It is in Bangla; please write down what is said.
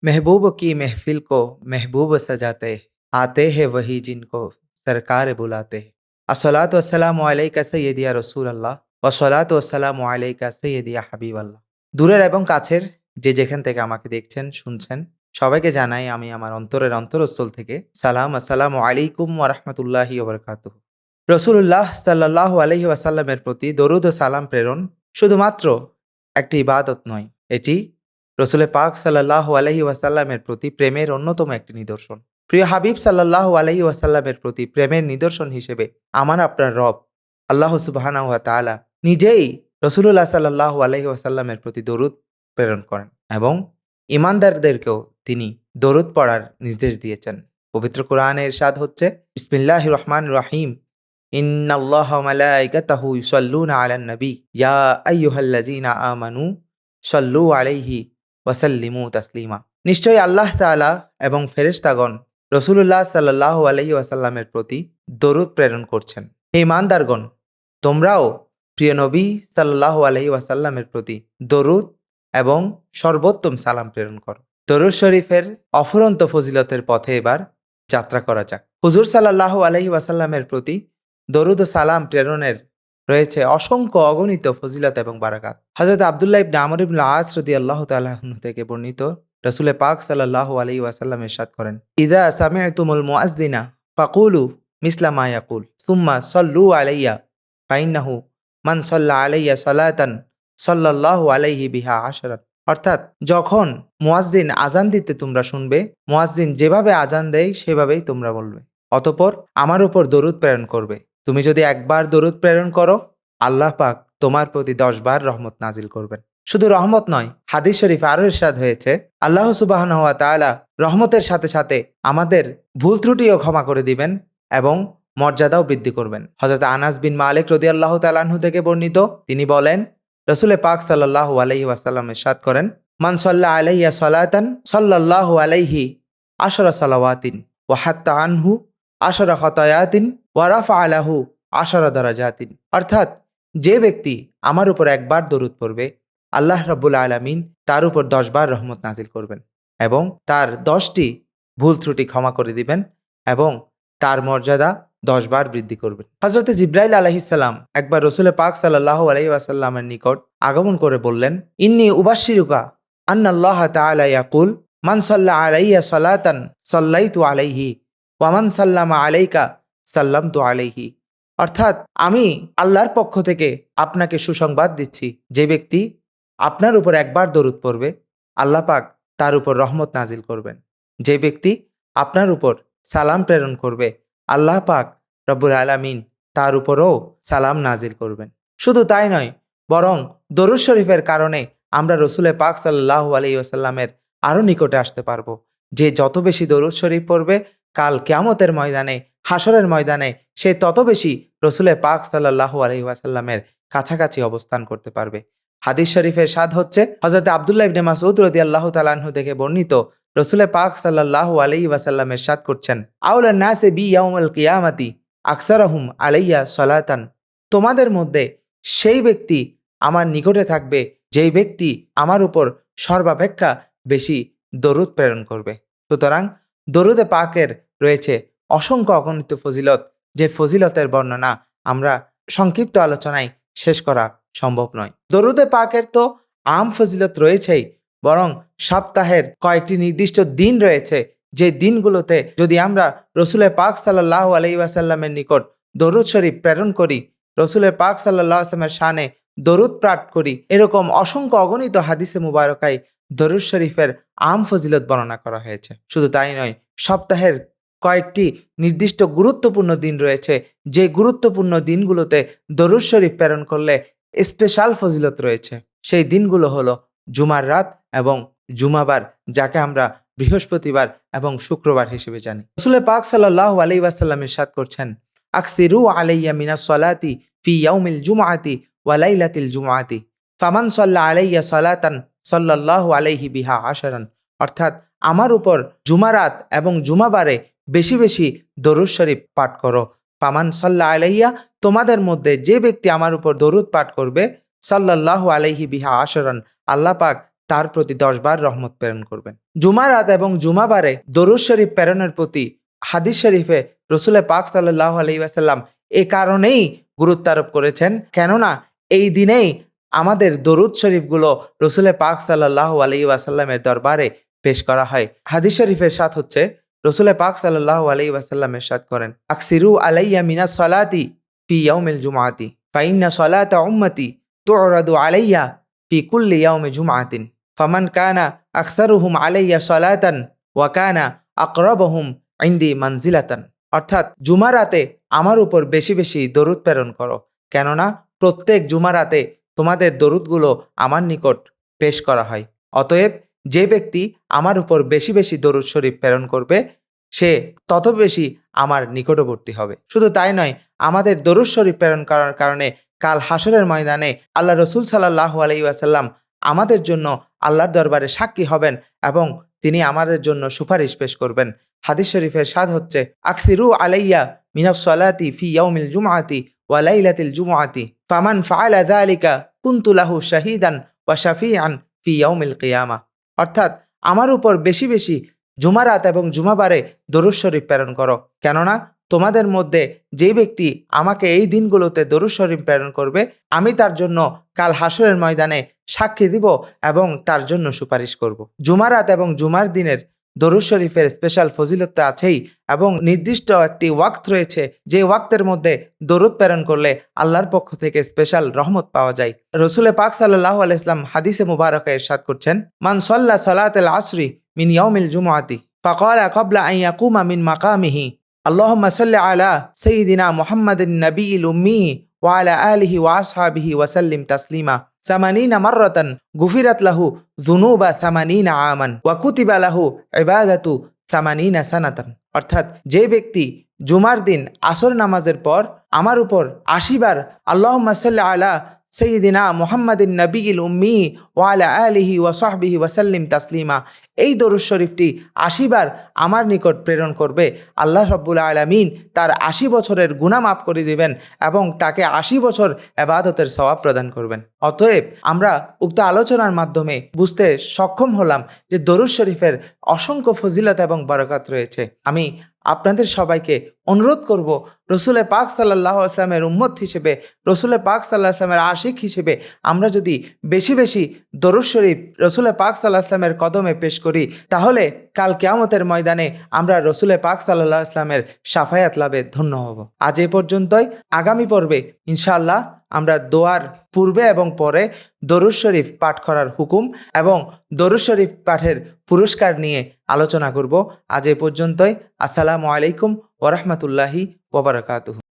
महबूब की महफिल को महबूब सजाते हैं, आते हैं वही जिनको सरकार बुलाते हैं। अस्सलातु वस्सलामु আলাইকা সাইয়্যিদিয়া রাসূলুল্লাহ ওয়া সলাতু ওয়াসসালামু আলাইকা সাইয়্যিদিয়া হাবিবাল্লাহ। দূরের এবং কাছের যে যেখান থেকে আমাকে দেখছেন, শুনছেন, সবাইকে জানাই আমি আমার অন্তরের অন্তরস্থল থেকে সালাম। আসসালামু আলাইকুম ওয়া রাহমাতুল্লাহি ওয়া বারাকাতুহু। রাসূলুল্লাহ সাল্লাল্লাহু আলাইহি ওয়াসাল্লামের প্রতি দরুদ ও সালাম প্রেরণ শুধুমাত্র একটি ইবাদত নয়, এটি রসুল পাক সাল্লাল্লাহু আলাইহি ওয়াসাল্লামের প্রতি প্রেমের অন্যতম একটি নিদর্শন। প্রিয় হাবিব সাল্লাল্লাহু আলাইহি ওয়াসাল্লামের প্রতি প্রেমের নিদর্শন হিসেবে আমার আপনার রব আল্লাহ সুবহানাহু ওয়া তাআলা নিজেই রসুলুল্লাহ সাল্লাল্লাহু আলাইহি ওয়াসাল্লামের প্রতি দরুদ প্রেরণ করেন এবং ইমানদারদেরকেও তিনি দরুদ পড়ার নির্দেশ দিয়েছেন। পবিত্র কোরআনে ইরশাদ হচ্ছে, বিসমিল্লাহির রহমানির রহিম, ইন্নাল্লাহা ওয়া মালাইকাতাহু ইউসাল্লুনা আলান নবী ইয়া আইয়ুহাল্লাযীনা আমানু সাল্লু আলাইহি ওয়াসাল্লিমু তাসলিমা। নিশ্চয়ই আল্লাহ তাআলা এবং ফেরেশতাগণ রসুলুল্লাহ সাল্লাল্লাহু আলাইহি ওয়াসাল্লামের প্রতি দরুদ প্রেরণ করছেন। হে ঈমানদারগণ, তোমরাও প্রিয় নবী সাল্লাল্লাহু আলাইহি ওয়াসাল্লামের প্রতি দরুদ এবং সর্বোত্তম সালাম প্রেরণ করো। দরুদ শরীফের অফুরন্ত ফজিলতের পথে এবার যাত্রা করা যাক। হুজুর সাল্লাল্লাহু আলাইহি ওয়াসাল্লামের প্রতি দরুদ ও সালাম প্রেরণের রয়েছে অসংখ্য অগণিত ফজিলত এবং বারাকাত। হযরত আব্দুল্লাহ ইবনে আমর ইবনে আস রাদিয়াল্লাহু তাআলা আনহু থেকে বর্ণিত, রাসূল পাক সাল্লাল্লাহু আলাইহি ওয়াসাল্লাম ইরশাদ করেন, ইযা সামি'তুমুল মুআজ্জিনা ফাকুলু মিসলা মা ইয়াকুল সুম্মা সাল্লু আলাইয়া ফাইন্নাহু মান সাল্লা আলাইয়া সালাতান সাল্লাল্লাহু আলাইহি বিহা আশরান। অর্থাৎ যখন মুয়াজ্জিন আজান দিতে তোমরা শুনবে, মুয়াজ্জিন যেভাবে আজান দেয় সেভাবেই তোমরা বলবে, অতঃপর আমার উপর দরুদ প্রেরণ করবে। তুমি যদি একবার দরুদ প্রেরণ করো, আল্লাহ পাক তোমার প্রতি 10 বার রহমত নাজিল করবেন। শুধু রহমত নয়, হাদিস শরীফ আরো ইরশাদ হয়েছে, আল্লাহ সুবহানাহু ওয়া তাআলা রহমতের সাথে সাথে আমাদের ভুল ত্রুটিও ক্ষমা করে দিবেন এবং মর্যাদাও বৃদ্ধি করবেন। হযরত আনাস বিন মালিক রাদিয়াল্লাহু তাআলা আনহু থেকে বর্ণিত, তিনি বলেন, রাসূল পাক সাল্লাল্লাহু আলাইহি ওয়াসাল্লাম ইরশাদ করেন, মান সাল্লা আলাইয়া সালাতান সাল্লাল্লাহু আলাইহি আশরা সালাওয়াতিন ওয়া হাত্তা আনহু আশরা খাতায়াতিন ওয়া রাফা আলাহু আশরা দারাজাতিন। অর্থাৎ যে ব্যক্তি আমার উপর একবার দরুদ পড়বে, আল্লাহ রাব্বুল আলামিন তার উপর 10 বার রহমত নাজিল করবেন এবং তার 10টি ভুল ত্রুটি ক্ষমা করে দিবেন এবং তার মর্যাদা 10 বার বৃদ্ধি করবেন। হযরত জিবরাইল আলাইহিস সালাম একবার রাসূল পাক সাল্লাল্লাহু আলাইহি ওয়াসাল্লামের নিকট আগমন করে বললেন, ইন্নী উবাশশিরুকা আন্নাল্লাহ তাআলা ইয়াকুল মান সাল্লা আলাইয়া সালাতান সাল্লাইতু আলাইহি ওয়া মান সাল্লামা আলাইকা সাল্লামতু আলাইহি। অর্থাৎ আমি আল্লাহর পক্ষ থেকে আপনাকে সুসংবাদ দিচ্ছি, যে ব্যক্তি আপনার উপর একবার দরুদ পড়বে, আল্লাহ পাক তার উপর রহমত নাজিল করবেন। যে ব্যক্তি আপনার উপর সালাম প্রেরণ করবে, আল্লাহ পাক রব্বুল আলামিন তার উপরও সালাম নাজিল করবেন। শুধু তাই নয়, বরং দরুদ শরীফের কারণে আমরা রসুল পাক সাল্লাল্লাহু আলাইহি ওয়াসাল্লামের আরও নিকটে আসতে পারবো। যে যত বেশি দরুদ শরীফ পড়বে, কাল কিয়ামতের ময়দানে, হাসরের ময়দানে সে তত বেশি রসুল পাক সাল্লাল্লাহু আলাইহি ওয়াসাল্লামের কাছাকাছি অবস্থান করতে পারবে। হাদিস শরীফের স্বাদ হচ্ছে, হযরত আব্দুল্লাহ ইবনে মাসউদ রাদিয়াল্লাহু তাআলা আনহু থেকে বর্ণিত, রসুল পাক সাল্লাল্লাহু আলাইহি ওয়াসাল্লাম ইরশাদ করছেন, আউলান নাসি বি ইয়াউমুল কিয়ামাতি আকসারুহুম আলাইয়া সালাতান। তোমাদের মধ্যে সেই ব্যক্তি আমার নিকটে থাকবে যেই ব্যক্তি আমার উপর সর্বাপেক্ষা বেশি দরুদ প্রেরণ করবে। সুতরাং দরুদে পাকের রয়েছে অসংখ্য অগণিত ফজিলত, যে ফজিলতের বর্ণনা আমরা সংক্ষিপ্ত আলোচনায় শেষ করা সম্ভব নয়। দরুদে পাকের তো আম ফজিলত রয়েছেই, বরং সপ্তাহের কয়েকটি নির্দিষ্ট দিন রয়েছে, যে দিনগুলোতে যদি আমরা রসুলের পাক সাল্লাল্লাহু আলাইহি ওয়াসাল্লামের নিকট দরুদ শরীফ প্রেরণ করি, রসুলের পাক সাল্লাল্লাহু আলাইহি ওয়াসাল্লামের শানে দরুদ পাঠ করি, এরকম অসংখ্য অগণিত হাদিসে মুবারকায় দরুদ শরীফের আম ফজিলত বর্ণনা করা হয়েছে। শুধু তাই নয়, সপ্তাহের কয়েকটি নির্দিষ্ট গুরুত্বপূর্ণ দিন রয়েছে, যে গুরুত্বপূর্ণ দিনগুলোতে দরুদ শরীফ প্রেরণ করলে স্পেশাল ফজিলত রয়েছে। সেই দিনগুলো হলো জুমার রাত এবং জুমাবার, যাকে আমরা বৃহস্পতিবার এবং শুক্রবার হিসেবে জানি। রাসূল পাক সাল্লাল্লাহু আলাইহি ওয়াসাল্লাম ইরশাদ করছেন, আকসিরু আলাইয়া মিনাস সালাতি ফি ইয়াউমিল জুমআতি ওয়া লাইলাতিল জুমআতি ফামান সাল্লা আলাইয়া সালাতান সাল্লাল্লাহু আলাইহি বিহা আশরান। অর্থাৎ আমার উপর জুমারাত এবং জুমাবারে বেশি বেশি দরুদ শরীফ পাঠ করো। ফামান সাল্লা আলাইয়া, তোমাদের মধ্যে যে ব্যক্তি আমার উপর দরুদ পাঠ করবে, সাল্লাল্লাহু আলাইহি বিহা আশরান, আল্লাহ পাক তার প্রতি 10 বার রহমত প্রেরণ করবেন। জুমা রাত এবং জুমাবারে দরুদ শরীফ প্রেরণের প্রতি হাদিস শরীফে রসুল পাক সাল্লাল্লাহু আলাইহি ওয়াসাল্লাম এ কারণেই গুরুত্ব আরোপ করেছেন, কেননা এই দিনেই আমাদের দরুদ শরীফগুলো রসুল পাক সাল্লাল্লাহু আলাইহি ওয়াসাল্লামের দরবারে পেশ করা হয়। হাদিস শরীফের সাথ হচ্ছে রসুল পাক সাল্লাল্লাহু আলাইহি ওয়াসাল্লাম ইরশাদ করেন, আকসিরু আলাইয়া মিনাস সালাতি ফি ইয়াউমিল জুমআতি ফাইন্না সালাতা উম্মতি তু'রাদু আলাইয়া ফি কুল্লি ইয়াউমি জুমআতিন ফামান কানা আকসারুহুম আলাইয়া সালাতান ওয়া কানা আকরাবুহুম ইনদি মানজিলাতান। অর্থাৎ জুমা রাতে আমার উপর বেশি বেশি দরুদ প্রেরণ করো, কেননা প্রত্যেক জুমা রাতে তোমাদের দরুদগুলো আমার নিকট পেশ করা হয়। অতএব যে ব্যক্তি আমার উপর বেশি বেশি দরুদ শরীফ প্রেরণ করবে সে তত বেশি আমার নিকটবর্তী হবে। শুধু তাই নয়, আমাদের দরুদ শরীফ প্রেরণ করার কারণে কাল হাসরের ময়দানে আল্লাহ রসুল সাল্লাল্লাহু আলাইহি ওয়াসাল্লাম আমাদের জন্য আল্লাহর দরবারে সাক্ষী হবেন এবং তিনি আমাদের জন্য সুপারিশ পেশ করবেন। হাদিস শরীফের সাদ হচ্ছে, আকসিরু আলাইয়া মিনাস সালাতি ফি ইয়াউমিল জুমআতি ওয়া লাইলাতিল জুমআতি ফামান ফাআলা যালিকা কুনতু লাহু শাহীদান ওয়া শাফিআন ফি ইয়াউমিল কিয়ামা। অর্থাৎ আমার উপর বেশি বেশি জুমারাত এবং জুমাবারে দরুদ শরীফ প্রেরণ করো, কেননা তোমাদের মধ্যে যে ব্যক্তি আমাকে এই দিনগুলোতে দরুদ শরীফ প্রেরণ করবে আমি তার জন্য কাল হাসরের ময়দানে সাক্ষী দিব এবং তার জন্য সুপারিশ করব। জুমারাত এবং জুমার দিনের দরুদ শরীফের স্পেশাল ফজিলত তো আছেই এবং নির্দিষ্ট একটি ওয়াক্ত রয়েছে যে ওয়াক্তের মধ্যে দরুদ প্রেরণ করলে আল্লাহর পক্ষ থেকে স্পেশাল রহমত পাওয়া যায়। রসুল পাক সাল্লাল্লাহু আলাইহি ওয়াসাল্লাম হাদিসে মুবারকে ইরশাদ করছেন, মান সাল্লা সালাতাল আসরি মিন ইয়াউমিল জুমআতি ফাকালা ক্বাবলা আন ইয়াকুমা মিন মাকামিহি আল্লাহুম্মা সাল্লি আলা সাইয়্যিদিনা মুহাম্মাদিন নাবিয়্যিল উম্মি ওয়া আলা আলিহি ওয়া আসহাবিহি ওয়া সাল্লিম তাসলিমা সামানিনা মাররাতান গুফিরাত লাহু যুনুবা সামানিনা আমান ওয়া কুতিবা লাহু ইবাদাতু সামানিনা সানাতান। অর্থাৎ যে ব্যক্তি জুমার দিন আসর নামাজের পর আমার উপর 80 বার আল্লাহুম্মা সাল্লি আলা সাইয়্যিদিনা মুহাম্মাদিন নাবিয়্যিল উম্মি ওয়া আলা আলিহি ওয়া সাহবিহি ওয়া সাল্লিম তাসলিমা এই দরুদ শরীফটি 80 বার আমার নিকট প্রেরণ করবে, আল্লাহ রাব্বুল আলামিন তার 80 বছরের গুনাহ মাফ করে দিবেন এবং তাকে 80 বছর ইবাদতের সওয়াব প্রদান করবেন। অতএব আমরা উক্ত আলোচনার মাধ্যমে বুঝতে সক্ষম হলাম যে দরুদ শরীফের অসংখ্য ফজিলত এবং বরকত রয়েছে। আমি আপনাদের সবাইকে অনুরোধ করব, রসুল পাক সাল্লাল্লাহু আলাইহি ওয়াসাল্লামের উম্মত হিসেবে, রসুল পাক সাল্লাল্লাহু আলাইহি ওয়াসাল্লামের আশিক হিসেবে আমরা যদি বেশি বেশি দরুদ শরীফ রসুল পাক সাল্লাল্লাহু আলাইহি ওয়াসাল্লামের কদমে পেশ করি তাহলে কাল কিয়ামতের ময়দানে আমরা রসুল পাক সাল্লাল্লাহু আলাইহি ওয়াসাল্লামের শাফায়াত লাভে ধন্য হব। আজ এই পর্যন্তই। আগামী পর্বে ইনশাআল্লাহ আমরা দোয়ার পূর্বে এবং পরে দরুদ শরীফ পাঠ করার হুকুম এবং দরুদ শরীফ পাঠের পুরস্কার নিয়ে আলোচনা করব। আজ এই পর্যন্তই। আসসালামু আলাইকুম ওয়া রাহমাতুল্লাহি ওয়া বারাকাতুহু।